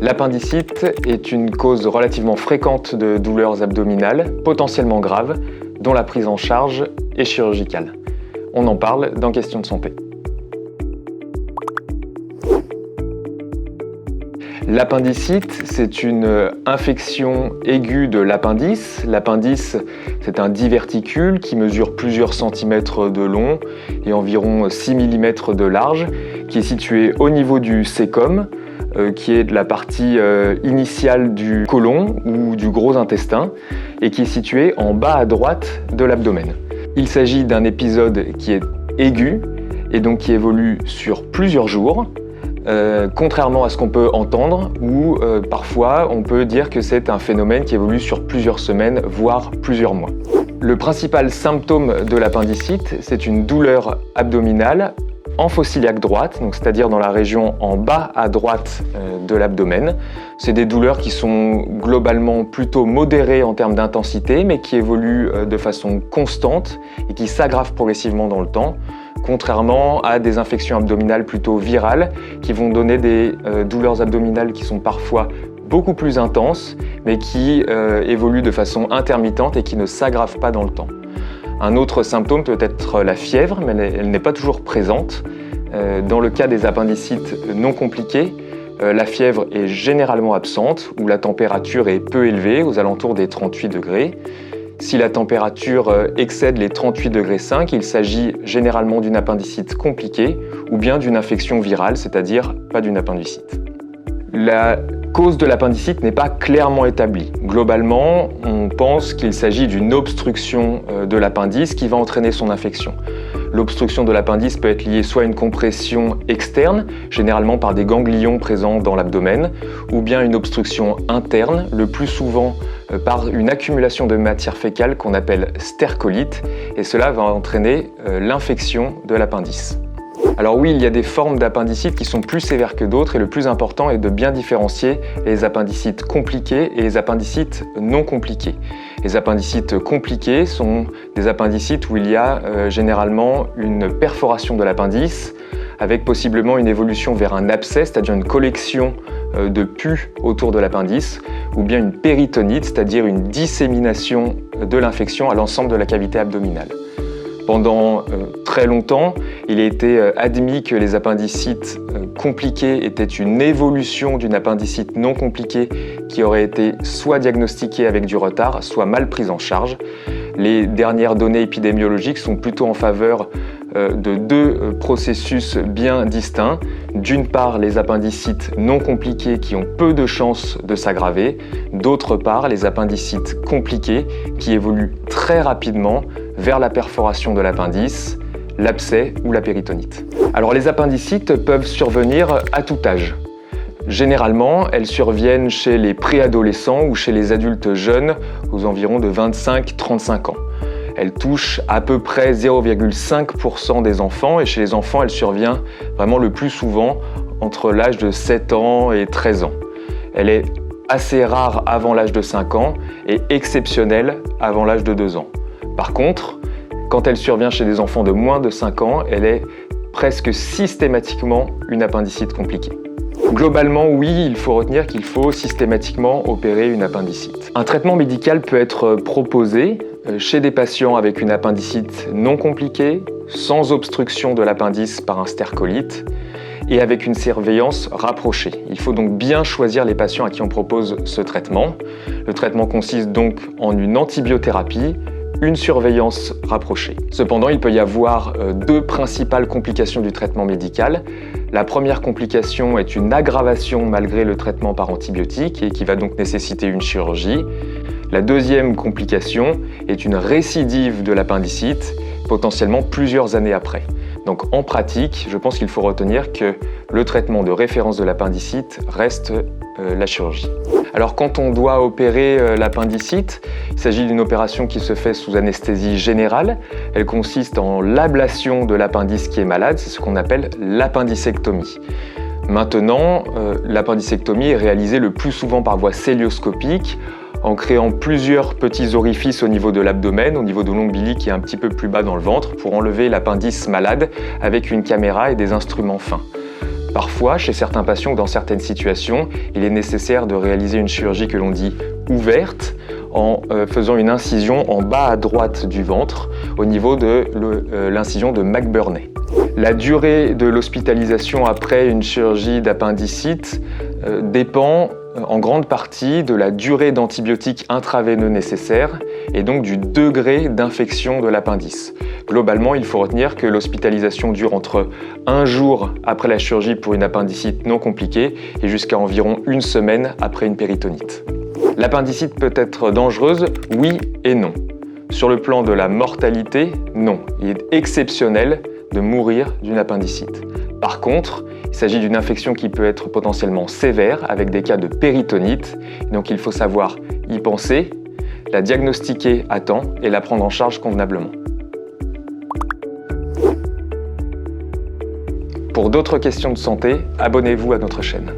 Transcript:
L'appendicite est une cause relativement fréquente de douleurs abdominales, potentiellement graves, dont la prise en charge est chirurgicale. On en parle dans Questions de santé. L'appendicite, c'est une infection aiguë de l'appendice. L'appendice, c'est un diverticule qui mesure plusieurs centimètres de long et environ 6 mm de large, qui est situé au niveau du cæcum, qui est de la partie initiale du côlon ou du gros intestin, et qui est situé en bas à droite de l'abdomen. Il s'agit d'un épisode qui est aigu et donc qui évolue sur plusieurs jours. Contrairement à ce qu'on peut entendre, où parfois on peut dire que c'est un phénomène qui évolue sur plusieurs semaines, voire plusieurs mois. Le principal symptôme de l'appendicite, c'est une douleur abdominale en fosse iliaque droite, c'est-à-dire dans la région en bas à droite de l'abdomen. C'est des douleurs qui sont globalement plutôt modérées en termes d'intensité, mais qui évoluent de façon constante et qui s'aggravent progressivement dans le temps, contrairement à des infections abdominales plutôt virales qui vont donner des douleurs abdominales qui sont parfois beaucoup plus intenses, mais qui évoluent de façon intermittente et qui ne s'aggravent pas dans le temps. Un autre symptôme peut être la fièvre, mais elle n'est pas toujours présente. Dans le cas des appendicites non compliqués, la fièvre est généralement absente, ou la température est peu élevée, aux alentours des 38 degrés. Si la température excède les 38,5 degrés, il s'agit généralement d'une appendicite compliquée ou bien d'une infection virale, c'est-à-dire pas d'une appendicite. La cause de l'appendicite n'est pas clairement établie. Globalement, on pense qu'il s'agit d'une obstruction de l'appendice qui va entraîner son infection. L'obstruction de l'appendice peut être liée soit à une compression externe, généralement par des ganglions présents dans l'abdomen, ou bien une obstruction interne, le plus souvent par une accumulation de matière fécale qu'on appelle stercolite, et cela va entraîner l'infection de l'appendice. Alors oui, il y a des formes d'appendicite qui sont plus sévères que d'autres, et le plus important est de bien différencier les appendicites compliqués et les appendicites non compliqués. Les appendicites compliqués sont des appendicites où il y a généralement une perforation de l'appendice, avec possiblement une évolution vers un abcès, c'est-à-dire une collection de pus autour de l'appendice, ou bien une péritonite, c'est-à-dire une dissémination de l'infection à l'ensemble de la cavité abdominale. Pendant très longtemps, il a été admis que les appendicites compliqués étaient une évolution d'une appendicite non compliquée qui aurait été soit diagnostiquée avec du retard, soit mal prise en charge. Les dernières données épidémiologiques sont plutôt en faveur de deux processus bien distincts. D'une part, les appendicites non compliqués qui ont peu de chances de s'aggraver. D'autre part, les appendicites compliqués qui évoluent très rapidement vers la perforation de l'appendice, l'abcès ou la péritonite. Alors les appendicites peuvent survenir à tout âge. Généralement, elles surviennent chez les préadolescents ou chez les adultes jeunes aux environs de 25-35 ans. Elle touche à peu près 0,5% des enfants, et chez les enfants, elle survient vraiment le plus souvent entre l'âge de 7 ans et 13 ans. Elle est assez rare avant l'âge de 5 ans et exceptionnelle avant l'âge de 2 ans. Par contre, quand elle survient chez des enfants de moins de 5 ans, elle est presque systématiquement une appendicite compliquée. Globalement, oui, il faut retenir qu'il faut systématiquement opérer une appendicite. Un traitement médical peut être proposé chez des patients avec une appendicite non compliquée, sans obstruction de l'appendice par un stercolite et avec une surveillance rapprochée. Il faut donc bien choisir les patients à qui on propose ce traitement. Le traitement consiste donc en une antibiothérapie, une surveillance rapprochée. Cependant, il peut y avoir deux principales complications du traitement médical. La première complication est une aggravation malgré le traitement par antibiotiques et qui va donc nécessiter une chirurgie. La deuxième complication est une récidive de l'appendicite, potentiellement plusieurs années après. Donc en pratique, je pense qu'il faut retenir que le traitement de référence de l'appendicite reste la chirurgie. Alors quand on doit opérer l'appendicite, il s'agit d'une opération qui se fait sous anesthésie générale. Elle consiste en l'ablation de l'appendice qui est malade, c'est ce qu'on appelle l'appendicectomie. Maintenant, l'appendicectomie est réalisée le plus souvent par voie cœlioscopique, en créant plusieurs petits orifices au niveau de l'abdomen, au niveau de l'ombilic et un petit peu plus bas dans le ventre, pour enlever l'appendice malade avec une caméra et des instruments fins. Parfois, chez certains patients ou dans certaines situations, il est nécessaire de réaliser une chirurgie que l'on dit ouverte, en faisant une incision en bas à droite du ventre, au niveau de l'incision de McBurney. La durée de l'hospitalisation après une chirurgie d'appendicite dépend en grande partie de la durée d'antibiotiques intraveineux nécessaire et donc du degré d'infection de l'appendice. Globalement, il faut retenir que l'hospitalisation dure entre 1 jour après la chirurgie pour une appendicite non compliquée et jusqu'à environ 1 semaine après une péritonite. L'appendicite peut être dangereuse, oui et non. Sur le plan de la mortalité, non. Il est exceptionnel de mourir d'une appendicite. Par contre, il s'agit d'une infection qui peut être potentiellement sévère avec des cas de péritonite. Donc il faut savoir y penser, la diagnostiquer à temps et la prendre en charge convenablement. Pour d'autres questions de santé, abonnez-vous à notre chaîne.